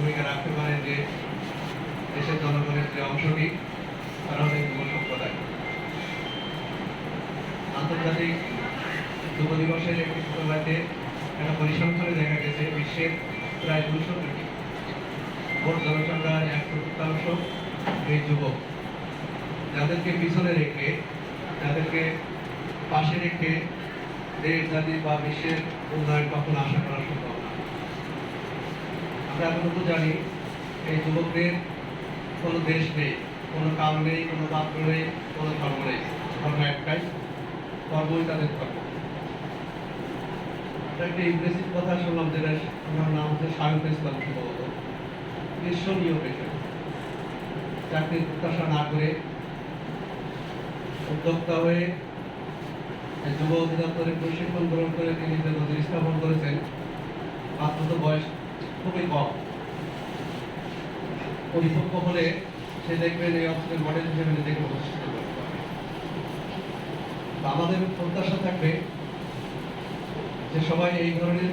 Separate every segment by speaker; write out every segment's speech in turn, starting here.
Speaker 1: ভূমিকা রাখতে পারে যে দেশের জনগণের যে অংশটি তারা হলেন যুব সম্প্রদায়। আন্তর্জাতিক যুব দিবসের একটি ছোটবাতে একটা পরিসংখ্যানে দেখা গেছে বিশ্বের প্রায় 200 কোটি মোট জনসংখ্যার 1% এই যুবক, যাদেরকে পিছনে রেখে, যাদেরকে পাশে রেখে দেশ জাতি বা বিশ্বের উন্নয়ন কখনো আশা করা সম্ভব না। আমরা এতটুকু জানি এই যুবকদের কোনো দেশ নেই, কোনো কাল নেই, কোনো পাত্র নেই, কোনো ধর্ম নেই, ধর্ম একটাই, কর্মই তাদের ধর্ম। একটা ইমপ্রেসিভ কথা শুনলাম, যেটা আমার নাম হচ্ছে শাহরুখ ইসলাম, সম্ভবত ঈর্ষণীয় পেশা। চাকরির প্রত্যাশা না করে উদ্যোক্তা হয়ে যুব অধিদপ্তরে প্রশিক্ষণ গ্রহণ করে তিনি যে নজির স্থাপন করেছেন, মাত্র তো বয়স খুবই কম। পরিপক্ক হলে সে দেখবেন এই অঞ্চলের মডেল হিসেবে নিজেকে প্রতিষ্ঠিত করতে পারে। আমাদের প্রত্যাশা থাকবে যে সবাই এই ধরনের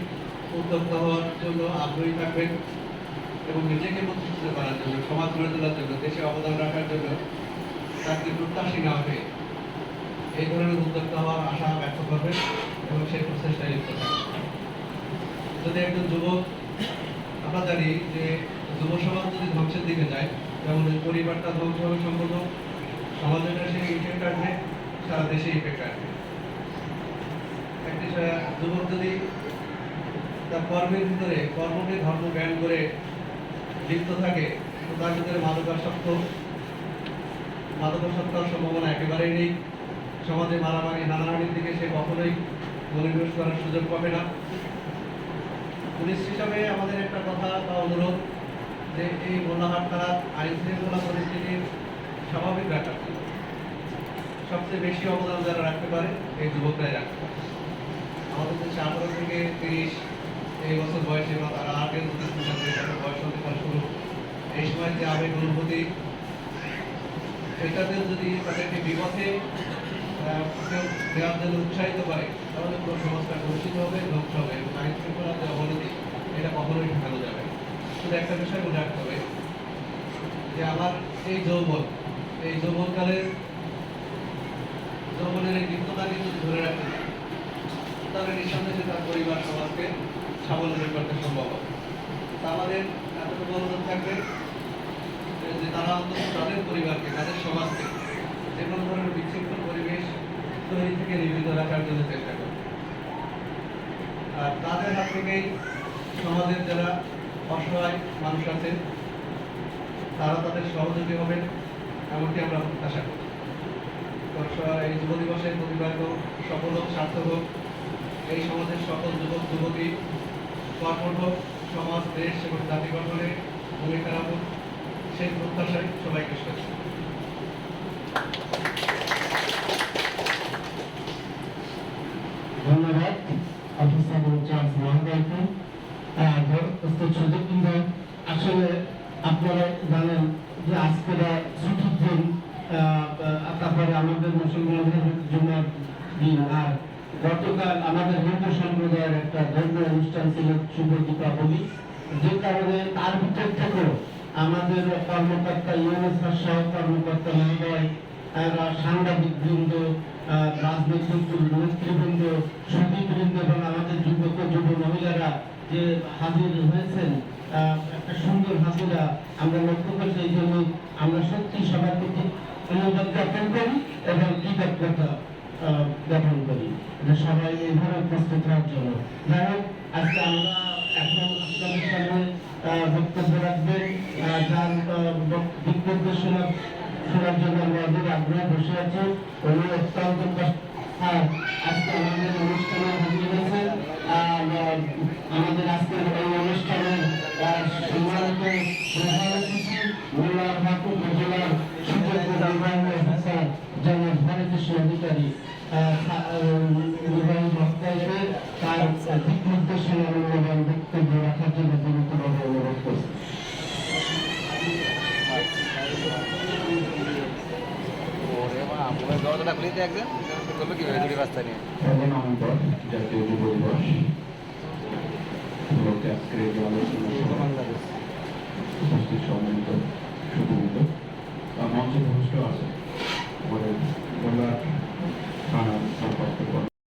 Speaker 1: উদ্যোক্তা হওয়ার জন্য আগ্রহী থাকবেন এবং নিজেকে প্রতিষ্ঠিত করার জন্য, সমাজ গড়ে তোলার জন্য, দেশে অবদান রাখার জন্য চাকরি প্রত্যাশী না হয়ে এই ধরনের উদ্যোক্তা হওয়ার আশা ব্যক্ত করবেন এবং সেই প্রচেষ্টায় লিপ্ত থাকবেন। যদি একজন যুবক, আমরা জানি যে যুব সমাজ যদি ধ্বংসের দিকে যায়, যেমন ওই পরিবারটা ধ্বংস হবে সম্পূর্ণ, সমাজের সেই ইফেক্ট আসবে, সারা দেশে ইফেক্ট আসবে। একটি যুবক যদি তার কর্মের ভিতরে কর্মকে ধর্ম জ্ঞান করে লিপ্ত থাকে, তো তার ভিতরে মাদকাসক্তর সম্ভাবনা একেবারেই নেই। সমাজে মারামারি, হানাহানির দিকে সে কখনোই মনোনিবেশ করার সুযোগ পাবে না। পুলিশ হিসাবে আমাদের একটা কথা বা অনুরোধ যে এই মোল্লাহাট থানার আইন শৃঙ্খলা পরিস্থিতির স্বাভাবিক রাখার জন্য সবচেয়ে বেশি অবদান যারা রাখতে পারে এই যুবকরাই রাখতে পারে। আমাদের দেশে 18 থেকে 30 এই বছর বয়সে বা তারা আগের বয়স হতে পারে শুরু, এই সময় যে আবেগ অনুভূতি, এটাতে যদি তাদেরকে বিপথে দেওয়ার জন্য উৎসাহিত করে, তাহলে পুরো সমাজটা কলুষিত হবে, ধ্বংস হবে এবং আইন শৃঙ্খলার যে অবনতি, এটা কখনোই ঠেকানো যাবে না। শুধু একটা বিষয় মনে রাখতে হবে যে আমার এই যৌবনকালের যৌবনের এই লিপ্ততাকে যদি ধরে রাখতে চাই, তাহলে নিঃসন্দেহে তার পরিবার সমাজকে স্বাবলম্বী করতে সম্ভব হবে। তা আমাদের এতটুকু অনুরোধ থাকবে যে তারা অন্তত তাদের পরিবারকে, তাদের সমাজকে যে কোনো ধরনের বিচ্ছিন্ন পরিবেশ তৈরি থেকে নিবৃত রাখার জন্য চেষ্টা করবে। আর তাদের হাত থেকেই সমাজের যারা অসহায় মানুষ আছেন তারা তাদের সহযোগী হবেন, এমনকি আমরা প্রত্যাশা করি। এই যুব দিবসের প্রতিবাদ সফল হোক, সার্থক হোক, এই সমাজের সকল যুবক যুবতী কর্মঠ হোক, সমাজ, দেশ এবং জাতি গঠনে ভূমিকা রাখুক, সেই প্রত্যাশায় সবাইকে শুভেচ্ছা।
Speaker 2: ধন্যবাদ অফিসার ইনচার্জ মহোদয়কে। আসলে আপনারা জানেন যে আজকের ছুটির দিন, তারপরে আমাদের মুসলমানদের জুমার দিন, আর গতকাল আমাদের হিন্দু সম্প্রদায়ের একটা ধর্মীয় অনুষ্ঠান ছিল শুভ দীপাবলি, যে কারণে তার ভিতর থেকেও আমাদের কর্মকর্তা, ইউএনএস সহ কর্মকর্তা মহোদয়, সাংবাদিক বৃন্দ, রাজনৈতিক নেতৃবৃন্দ, সুদীবৃন্দ এবং আমাদের যুবক যুব মহিলারা যে হাজির হয়েছেন, একটা সুন্দর হাজিরা আমরা লক্ষ্য করছি। এই জন্য আমরা সত্যি সবার প্রতি অনুবাদ জ্ঞাপন করি এবং কৃতজ্ঞতা জ্ঞাপন করি যে সবাই এইভাবে প্রস্তুত হওয়ার জন্য। যাই হোক, আজকে আমরা এখন আপনাদের সামনে বক্তব্য রাখবেন, যার বক্তব্য শোনার জন্য আমরা অনেক আগ্রহে বসে আছি। উনি অত্যন্ত আজকে আমাদের অনুষ্ঠানে হাজির হয়েছেন। আমাদের আজকের এই অনুষ্ঠানের সম্মানিত প্রধান অতিথি মোল্লাহাট উপজেলার সুযোগ্য নির্বাহী অফিসার জনাব হরেকৃষ্ণ অধিকারী নির্বাহী বক্তাকে তার দিক নির্দেশনা মূল্যবান বক্তব্য রাখার জন্য গুরুত্বভাবে অনুরোধ করছি।
Speaker 3: জাতীয় যুব দিবস আজকের এই আলোচনা আছে।